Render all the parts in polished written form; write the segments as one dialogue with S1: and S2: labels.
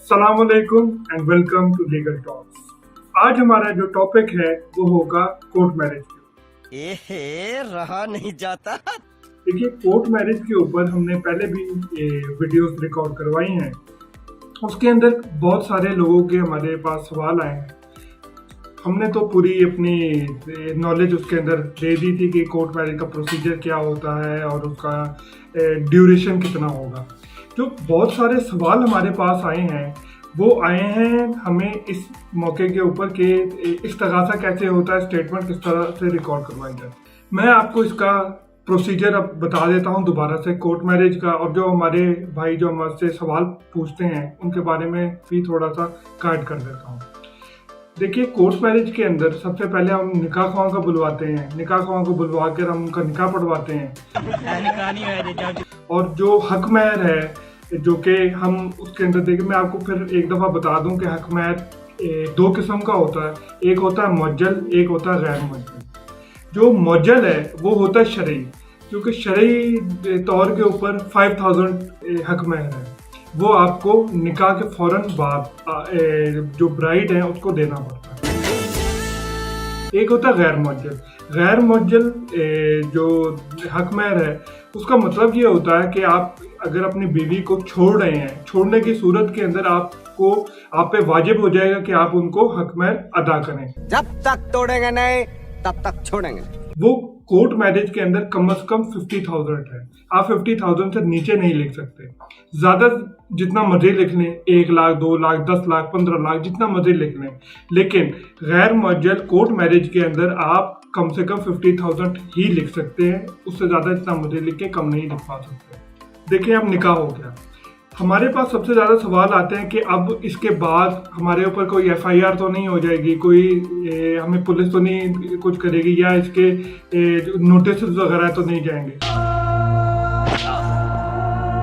S1: अस्सलाम वालेकुम and welcome to legal talks. आज हमारा जो टॉपिक है वो होगा कोर्ट मैरिज।
S2: एहे रहा नहीं जाता।
S1: देखिए, कोर्ट मैरिज के ऊपर हमने पहले भी वीडियोस रिकॉर्ड करवाई हैं। उसके अंदर बहुत सारे लोगों के हमारे पास सवाल आए हैं। हमने तो पूरी अपनी नॉलेज उसके अंदर दे दी थी कि कोर्ट मैरिज का प्रोसीजर क्या होता है और उसका ड्यूरेशन कितना होगा। जो बहुत सारे सवाल हमारे पास आए हैं वो आए हैं हमें इस मौके के ऊपर कि इस्तगासा कैसे होता है, स्टेटमेंट किस तरह से रिकॉर्ड करवाई जाती है। मैं आपको इसका प्रोसीजर अब बता देता हूं दोबारा से कोर्ट मैरिज का, और जो हमारे भाई जो हमारे से सवाल पूछते हैं उनके बारे में भी थोड़ा सा गाइड कर देता हूँ। देखिए, कोर्ट मैरिज के अंदर सबसे पहले हम निकाह ख्वाह को बुलवाते हैं। निकाह ख्वाह को बुलवा कर हम उनका निकाह पढ़वाते हैं। और जो हक महर है जो कि हम उसके अंदर देखिए, मैं आपको फिर एक दफ़ा बता दूं कि हक महर दो किस्म का होता है। एक होता है मुअज्जल, एक होता है गैर मुअज्जल। जो मुअज्जल है वो होता है शरई, क्योंकि शरई तौर के ऊपर 5000 हक महर है। वो आपको निकाह के फौरन बाद जो ब्राइड है उसको देना पड़ता है। एक होता है गैर मुअज्जल। गैर मुअज्जल जो हक महर है उसका मतलब ये होता है कि आप अगर अपनी बीवी को छोड़ रहे हैं, छोड़ने की सूरत के अंदर आप पे वाजिब हो जाएगा कि आप उनको हक महर अदा करें।
S2: जब तक तोड़ेंगे नहीं तब तक छोड़ेंगे।
S1: वो कोर्ट मैरिज के अंदर कम से कम 50,000 है। आप 50,000 से नीचे नहीं लिख सकते। ज्यादा जितना मर्जी लिख लें, 1 लाख, 2 लाख, 10 लाख, 15 लाख, जितना मर्जी लिख लें, लेकिन गैर मुअज्जल कोर्ट मैरिज के अंदर आप कम से कम 50,000 ही लिख सकते हैं। उससे ज्यादा जितना मर्जी लिख के कम नहीं लिख पा सकते। देखिए, अब निकाह हो गया। हमारे पास सबसे ज़्यादा सवाल आते हैं कि अब इसके बाद हमारे ऊपर कोई FIR तो नहीं हो जाएगी, कोई हमें पुलिस तो नहीं कुछ करेगी, या इसके नोटिस वगैरह तो नहीं जाएंगे।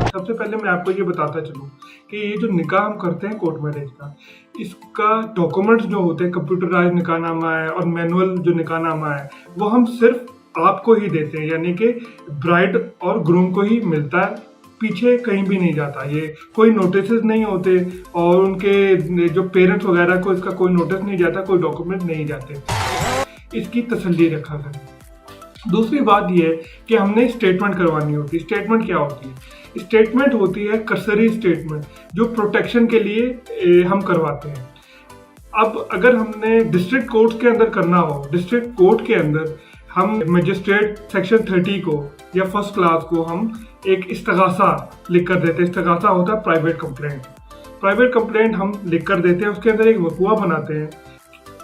S1: सबसे पहले मैं आपको ये बताता चलूँ कि ये जो निकाह हम करते हैं कोर्ट मैरिज का, इसका डॉक्यूमेंट्स जो होते हैं, कंप्यूटराइज निकाहनामा है और मैनुअल जो निकाहनामा है, वो हम सिर्फ आपको ही देते हैं, यानी कि ब्राइड और ग्रूम को ही मिलता है। पीछे कहीं भी नहीं जाता। ये कोई नोटिस नहीं होते और उनके जो पेरेंट्स वगैरह को इसका कोई नोटिस नहीं जाता, कोई डॉक्यूमेंट नहीं जाते। इसकी तसल्ली रखा करें। दूसरी बात ये है कि हमने स्टेटमेंट करवानी होती है। स्टेटमेंट क्या होती है? स्टेटमेंट होती है कर्सरी स्टेटमेंट, जो प्रोटेक्शन के लिए हम करवाते हैं। अब अगर हमने डिस्ट्रिक्ट कोर्ट के अंदर करना हो, डिस्ट्रिक्ट कोर्ट के अंदर हम मजिस्ट्रेट सेक्शन 30 को या फर्स्ट क्लास को हम एक इस्तगासा लिख कर देते हैं। इस्तगासा होता है प्राइवेट कंप्लेंट। प्राइवेट कंप्लेंट हम लिख कर देते हैं, उसके अंदर एक वकूआ बनाते हैं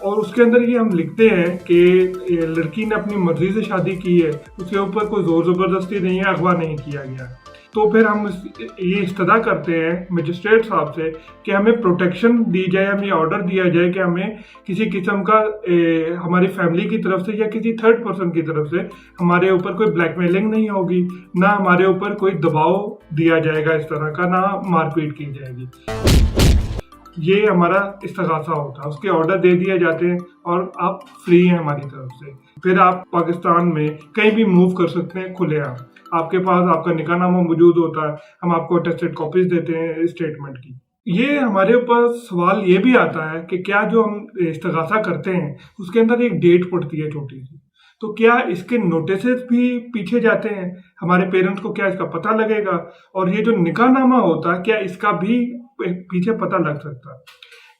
S1: और उसके अंदर ये हम लिखते हैं कि लड़की ने अपनी मर्जी से शादी की है, उसके ऊपर कोई जोर जबरदस्ती नहीं है, अगवा नहीं किया गया। तो फिर हम ये इस्तदा करते हैं मजिस्ट्रेट साहब से कि हमें प्रोटेक्शन दी जाए, हमें ऑर्डर दिया जाए कि हमें किसी किस्म का हमारी फैमिली की तरफ से या किसी थर्ड पर्सन की तरफ से हमारे ऊपर कोई ब्लैकमेलिंग नहीं होगी, ना हमारे ऊपर कोई दबाव दिया जाएगा इस तरह का, ना मारपीट की जाएगी। ये हमारा इस्तगासा होता है। उसके ऑर्डर दे दिए जाते हैं और आप फ्री हैं हमारी तरफ से। फिर आप पाकिस्तान में कहीं भी मूव कर सकते हैं खुलेआम। आपके पास आपका निकाहनामा मौजूद होता है, हम आपको अटेस्टेड कॉपीज देते हैं स्टेटमेंट की। ये हमारे ऊपर सवाल ये भी आता है कि क्या जो हम इस्तगासा करते हैं उसके अंदर एक डेट पड़ती है छोटी सी, तो क्या इसके नोटिस भी पीछे जाते हैं? हमारे पेरेंट्स को क्या इसका पता लगेगा? और ये जो निकाहनामा होता है क्या इसका भी पीछे पता लग सकता है?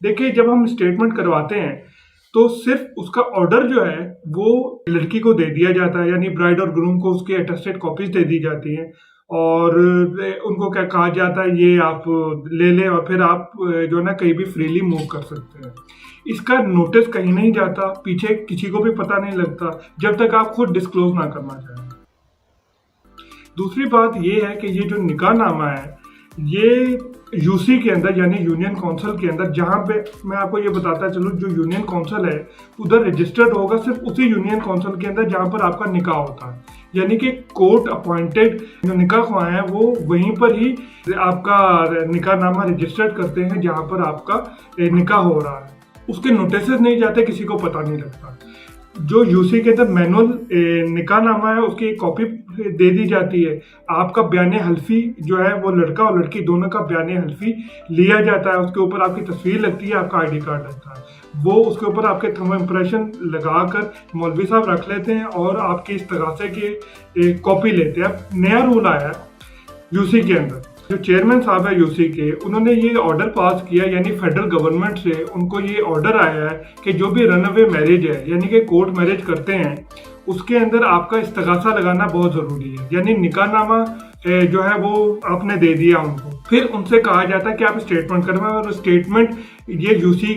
S1: देखिए, जब हम स्टेटमेंट करवाते हैं तो सिर्फ उसका ऑर्डर जो है वो लड़की को दे दिया जाता है, यानी ब्राइड और ग्रूम को उसकी अटेस्टेड कॉपीज दे दी जाती हैं और उनको क्या कहा जाता है, ये आप ले लें और फिर आप जो है ना कहीं भी फ्रीली मूव कर सकते हैं। इसका नोटिस कहीं नहीं जाता, पीछे किसी को भी पता नहीं लगता जब तक आप खुद डिस्क्लोज ना करना चाहें। दूसरी बात ये है कि ये जो निकाहनामा है ये यूसी के अंदर यानी यूनियन काउंसिल के अंदर, जहाँ पे मैं आपको ये बताता चलूँ, जो यूनियन काउंसिल है उधर रजिस्टर्ड होगा सिर्फ उसी यूनियन काउंसिल के अंदर जहाँ पर आपका निकाह होता है। यानी कि कोर्ट अपॉइंटेड जो निकाह ख्वाह हैं वो वहीं पर ही आपका निकाहनामा रजिस्टर्ड करते हैं जहाँ पर आपका निकाह हो रहा है। उसके नोटिस नहीं जाते, किसी को पता नहीं लगता। जो यूसी के अंदर मैनुअल निकाहनामा है उसकी एक कॉपी दे दी जाती है। आपका बयाने हल्फी जो है वो लड़का और लड़की दोनों का बयाने हल्फी लिया जाता है। उसके ऊपर आपकी तस्वीर लगती है, आपका आईडी कार्ड लगता है, वो उसके ऊपर आपके थंब इम्प्रेशन लगाकर मौलवी साहब रख लेते हैं और आपकी इस्तगासे की कॉपी लेते हैं। अब नया रूल आया है यूसी के अंदर, जो चेयरमैन साहब है यूसी के, उन्होंने ये ऑर्डर पास किया, यानी फेडरल गवर्नमेंट से उनको ये ऑर्डर आया है कि जो भी रन अवे मैरिज है यानी कि कोर्ट मैरिज करते हैं उसके अंदर आपका इस्तगासा लगाना बहुत ज़रूरी है। यानी निकाहनामा जो है वो आपने दे दिया उनको, फिर उनसे कहा जाता है कि आप स्टेटमेंट करवाएं और स्टेटमेंट ये यूसी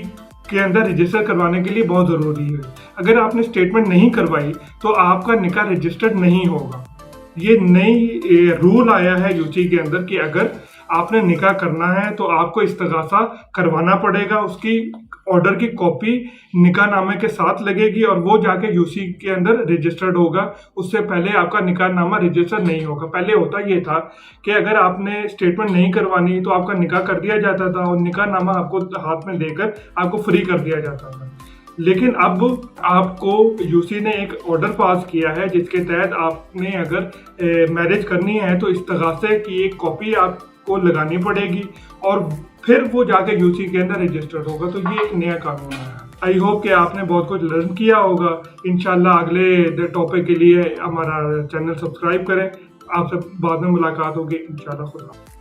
S1: के अंदर रजिस्टर करवाने के लिए बहुत ज़रूरी है। अगर आपने स्टेटमेंट नहीं करवाई तो आपका निकाह रजिस्टर्ड नहीं होगा। ये नई रूल आया है यूसी के अंदर कि अगर आपने निकाह करना है तो आपको इस्तगासा करवाना पड़ेगा, उसकी ऑर्डर की कॉपी निकाहनामे के साथ लगेगी और वो जाके यूसी के अंदर रजिस्टर्ड होगा। उससे पहले आपका निकाहनामा रजिस्टर नहीं होगा। पहले होता ये था कि अगर आपने स्टेटमेंट नहीं करवानी तो आपका निकाह कर दिया जाता था और निकाहनामा आपको हाथ में देकर आपको फ्री कर दिया जाता था। लेकिन अब आपको यूसी ने एक ऑर्डर पास किया है जिसके तहत आपने अगर मैरिज करनी है तो इस्तगासे की एक कॉपी आपको लगानी पड़ेगी और फिर वो जाके यूसी के अंदर रजिस्टर्ड होगा। तो ये एक नया कानून है। आई होप कि आपने बहुत कुछ लर्न किया होगा। इंशाल्लाह अगले टॉपिक के लिए हमारा चैनल सब्सक्राइब करें। आपसे बाद में मुलाकात होगी इंशाल्लाह। खुदा।